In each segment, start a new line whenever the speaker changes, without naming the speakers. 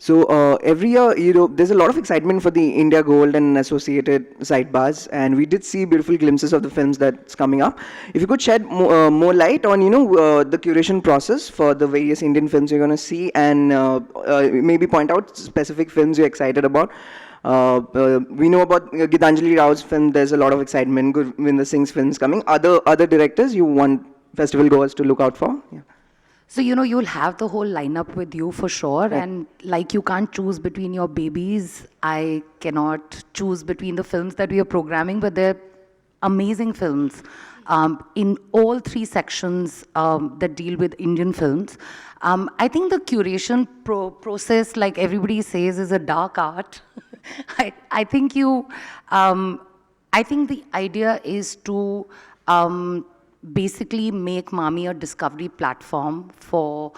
So every year, there's a lot of excitement for the India Gold and associated sidebars, and we did see beautiful glimpses of the films that's coming up. If you could shed more light on, the curation process for the various Indian films you're going to see, and maybe point out specific films you're excited about. We know about Gitanjali Rao's film. There's a lot of excitement. Gurvinder Singh's films coming. Other directors you want festival goers to look out for? Yeah.
So, you'll have the whole lineup with you for sure.
Right.
And like you can't choose between your babies, I cannot choose between the films that we are programming, but they're amazing films in all three sections that deal with Indian films. I think the curation process, like everybody says, is a dark art. I think I think the idea is to basically make MAMI a discovery platform for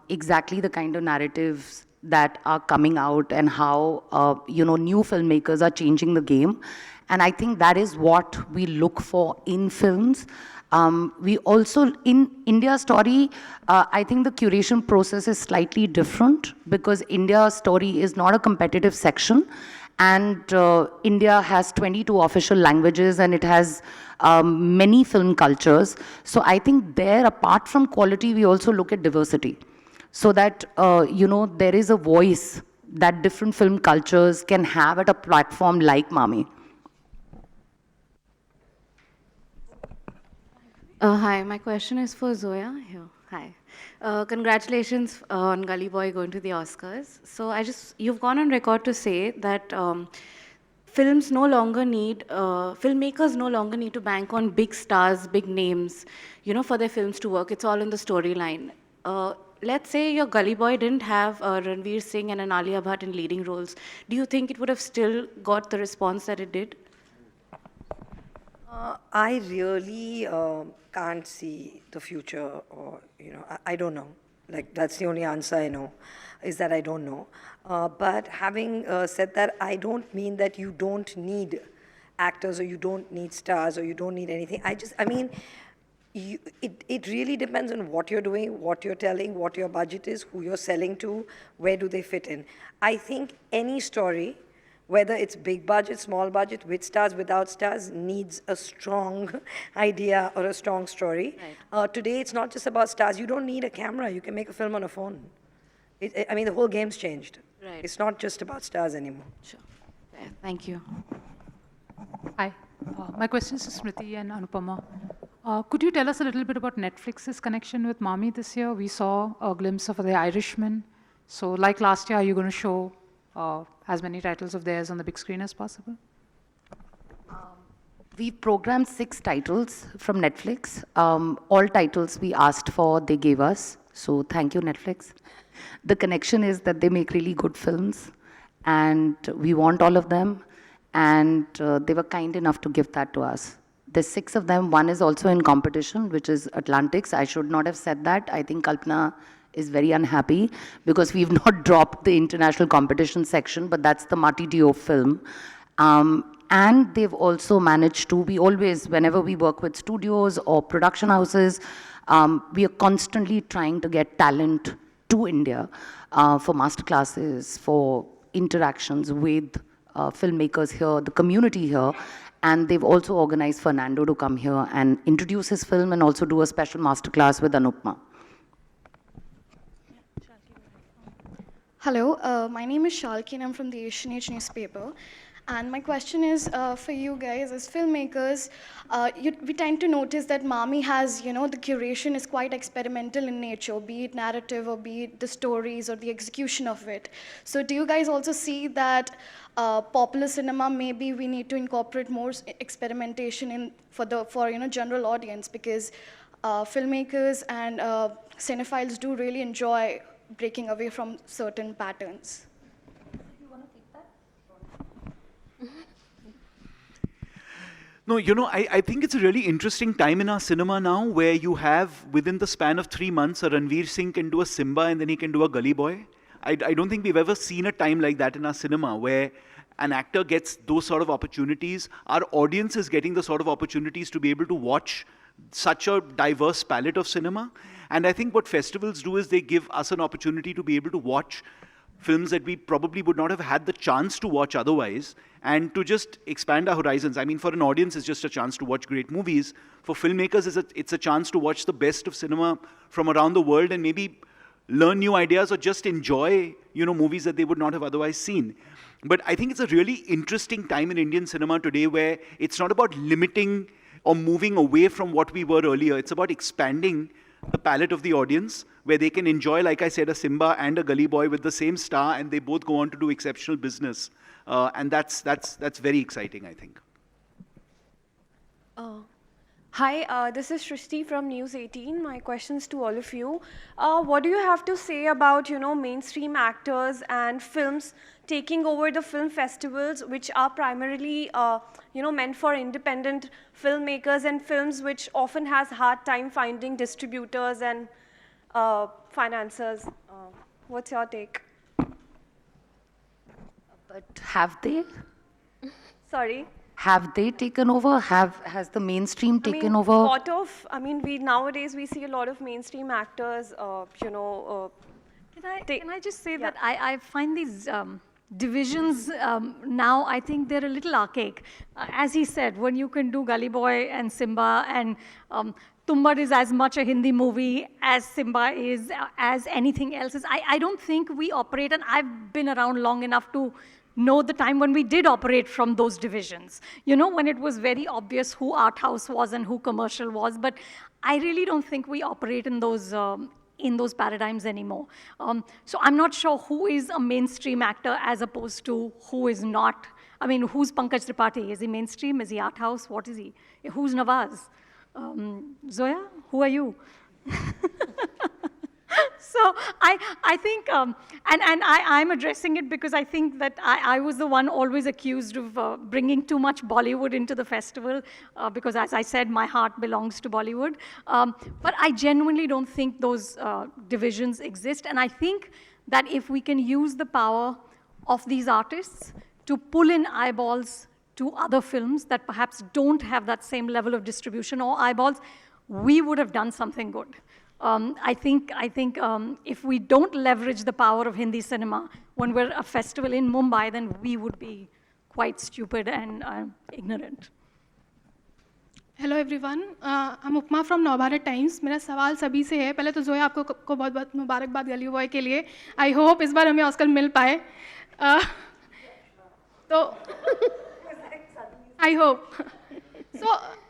exactly the kind of narratives that are coming out and how new filmmakers are changing the game. And I think that is what we look for in films. We also, in India Story, I think the curation process is slightly different because India Story is not a competitive section. And India has 22 official languages and it has many film cultures. So I think there, apart from quality, we also look at diversity. So that, there is a voice that different film cultures can have at a platform like MAMI.
Hi, my question is for Zoya. Here, hi. Congratulations on Gully Boy going to the Oscars. So you've gone on record to say that filmmakers no longer need to bank on big stars, big names, for their films to work. It's all in the storyline. Let's say your Gully Boy didn't have Ranveer Singh and an Alia Bhatt in leading roles. Do you think it would have still got the response that it did?
I really can't see the future, or I don't know. Like, that's the only answer I know, is that I don't know. But having said that, I don't mean that you don't need actors or you don't need stars or you don't need anything. I mean, it really depends on what you're doing, what you're telling, what your budget is, who you're selling to, where do they fit in. I think any story, whether it's big budget, small budget, with stars, without stars, needs a strong idea or a strong story. Right. Today, it's not just about stars. You don't need a camera. You can make a film on a phone. I mean, the whole game's changed. Right. It's not just about stars anymore.
Sure. Yeah, thank you.
Hi. My question is to Smriti and Anupama. Could you tell us a little bit about Netflix's connection with MAMI this year? We saw a glimpse of The Irishman. So like last year, are you going to show as many titles of theirs on the big screen as possible?
We programmed 6 titles from Netflix. All titles we asked for, they gave us. So thank you, Netflix. The connection is that they make really good films, and we want all of them. And they were kind enough to give that to us. There's 6 of them. One is also in competition, which is Atlantics. I should not have said that. I think Kalpana is very unhappy because we've not dropped the international competition section, but that's the Mati Dio film. And they've also managed to, we always, whenever we work with studios or production houses, we are constantly trying to get talent to India for masterclasses, for interactions with filmmakers here, the community here. And they've also organized Fernando to come here and introduce his film and also do a special masterclass with Anupama.
Hello, my name is Shalki and I'm from the Asian Age newspaper. And my question is for you guys as filmmakers. We tend to notice that MAMI has, the curation is quite experimental in nature, be it narrative or be it the stories or the execution of it. So do you guys also see that popular cinema, maybe we need to incorporate more experimentation for general audience, because filmmakers and cinephiles do really enjoy breaking away from certain patterns?
No, I think it's a really interesting time in our cinema now where you have, within the span of 3 months, a Ranveer Singh can do a Simba and then he can do a Gully Boy. I don't think we've ever seen a time like that in our cinema where an actor gets those sort of opportunities. Our audience is getting the sort of opportunities to be able to watch such a diverse palette of cinema. And I think what festivals do is they give us an opportunity to be able to watch films that we probably would not have had the chance to watch otherwise, and to just expand our horizons. I mean, for an audience, it's just a chance to watch great movies. For filmmakers, it's a chance to watch the best of cinema from around the world and maybe learn new ideas or just enjoy, movies that they would not have otherwise seen. But I think it's a really interesting time in Indian cinema today where it's not about limiting or moving away from what we were earlier. It's about expanding the palette of the audience, where they can enjoy, like I said, a Simba and a Gully Boy with the same star, and they both go on to do exceptional business. And that's very exciting, I think.
Hi, this is Shrishti from News 18. My questions to all of you. What do you have to say about, mainstream actors and films taking over the film festivals, which are primarily, meant for independent filmmakers, and films which often has hard time finding distributors and financiers? What's your take?
But have they?
Sorry?
Have they taken over? Has the mainstream taken over?
Nowadays we see a lot of mainstream actors,
Can I just say that I find these divisions now, I think they're a little archaic. As he said, when you can do Gully Boy and Simba, and Tumbar is as much a Hindi movie as Simba is, as anything else is. I don't think we operate, and I've been around long enough to know the time when we did operate from those divisions. When it was very obvious who art house was and who commercial was. But I really don't think we operate in those paradigms anymore. So I'm not sure who is a mainstream actor as opposed to who is not. I mean, who's Pankaj Tripathi? Is he mainstream? Is he art house? What is he? Who's Nawaz? Zoya, who are you? So I think, and I'm addressing it because I think that I was the one always accused of bringing too much Bollywood into the festival, because as I said, my heart belongs to Bollywood. But I genuinely don't think those divisions exist. And I think that if we can use the power of these artists to pull in eyeballs to other films that perhaps don't have that same level of distribution or eyeballs, we would have done something good. I think if we don't leverage the power of Hindi cinema when we're a festival in Mumbai, then we would be quite stupid and ignorant.
Hello everyone, I'm upma from Navbharat times. मेरा सवाल सभी से है. पहले तो जोया आपको बहुत बहुत मुबारकबाद गली बॉय के लिए. आई होप इस बार हमें ऑस्कर मिल पाए. तो आई होप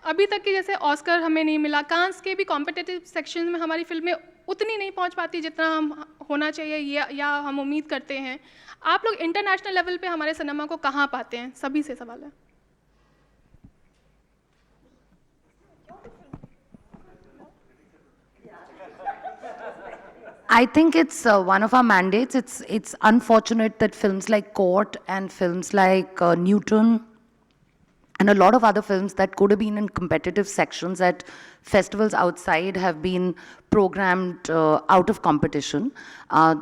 अभी तक की जैसे ऑस्कर हमें नहीं मिला, कांस के भी कॉम्पिटिटिव सेक्शन में हमारी फिल्में उतनी नहीं पहुंच पाती जितना हम होना चाहिए या हम उम्मीद करते हैं. आप लोग इंटरनेशनल लेवल पे हमारे सिनेमा को कहाँ पाते हैं? सभी से सवाल है.
I think it's one of our mandates. It's unfortunate that films like Court and films like Newton and a lot of other films that could have been in competitive sections at festivals outside have been programmed out of competition.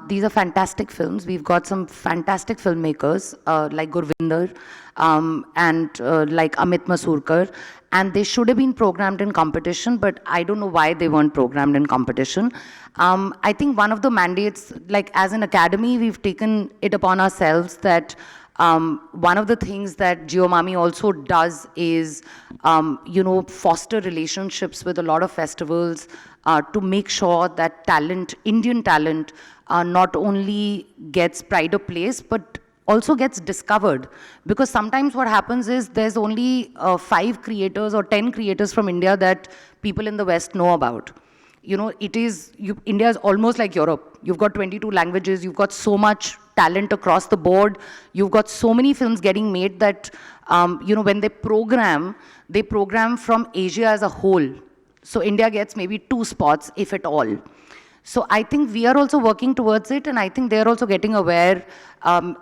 These are fantastic films. We've got some fantastic filmmakers like Gurvinder and like Amit Masurkar, and they should have been programmed in competition, but I don't know why they weren't programmed in competition. I think one of the mandates, like as an academy, we've taken it upon ourselves that one of the things that Jio MAMI also does is, foster relationships with a lot of festivals to make sure that talent, Indian talent, not only gets pride of place, but also gets discovered. Because sometimes what happens is there's only 5 creators or 10 creators from India that people in the West know about. India is almost like Europe. You've got 22 languages, you've got so much talent across the board, you've got so many films getting made that, when they program from Asia as a whole. So India gets maybe 2 spots, if at all. So I think we are also working towards it, and I think they're also getting aware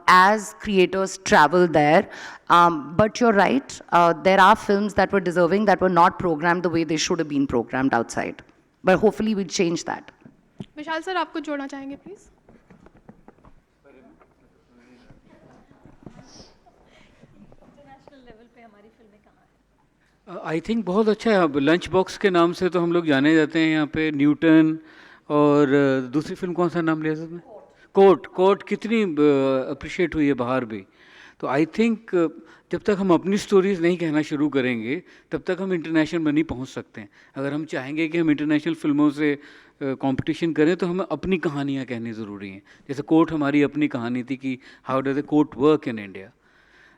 as creators travel there. But you're right, there are films that were deserving that were not programmed the way they should have been programmed outside. But hopefully we'll change that.
Vishal sir, आपको जोड़ना चाहेंगे please?
I think बहुत अच्छा है. Lunch box के नाम से तो हम लोग जाने जाते हैं यहाँ पे. न्यूटन और दूसरी फिल्म कौन सा नाम लिया था? कोर्ट कितनी अप्रिशिएट हुई है बाहर भी. तो आई थिंक जब तक हम अपनी स्टोरीज नहीं कहना शुरू करेंगे तब तक हम इंटरनेशनल में नहीं पहुंच सकते हैं. अगर हम चाहेंगे कि हम इंटरनेशनल फिल्मों से कंपटीशन करें तो हमें अपनी कहानियां कहनी ज़रूरी हैं. जैसे कोर्ट हमारी अपनी कहानी थी कि how does the court work in India,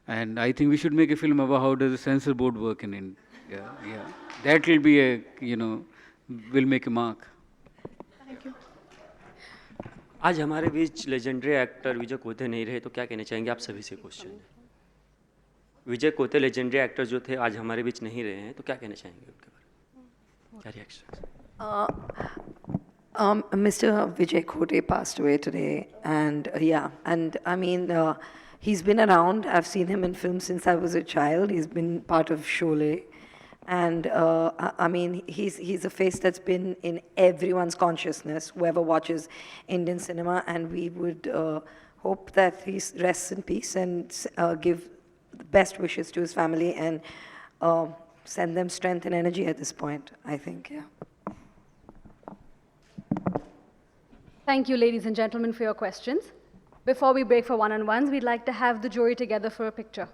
and I think we should make a film about how does the censor board work in India. That will be a will make a mark.
आज हमारे बीच legendary actor विजय कोते नहीं रहे तो क्या कहना चाहेंगे आप सभी से क्वेश्चन है. विजय कोते लेजेंडरी एक्टर जो थे आज हमारे बीच नहीं रहे हैं तो क्या कहना चाहेंगे उनके बारे में, क्या reaction?
Mr. Vijay Kote passed away today, and and I mean, he's been around. I've seen him in films since I was a child. He's been part of Sholay, and I mean, he's a face that's been in everyone's consciousness, whoever watches Indian cinema, and we would hope that he rests in peace and give the best wishes to his family and send them strength and energy at this point, I think, yeah.
Thank you, ladies and gentlemen, for your questions. Before we break for one-on-ones, we'd like to have the jury together for a picture.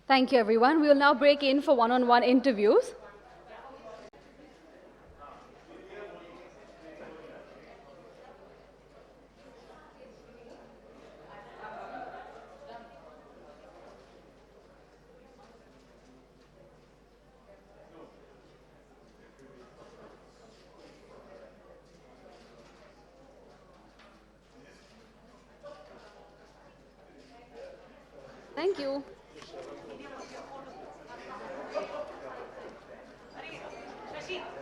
Thank you, everyone. We will now break in for one-on-one interviews. Thank you.
Shashi.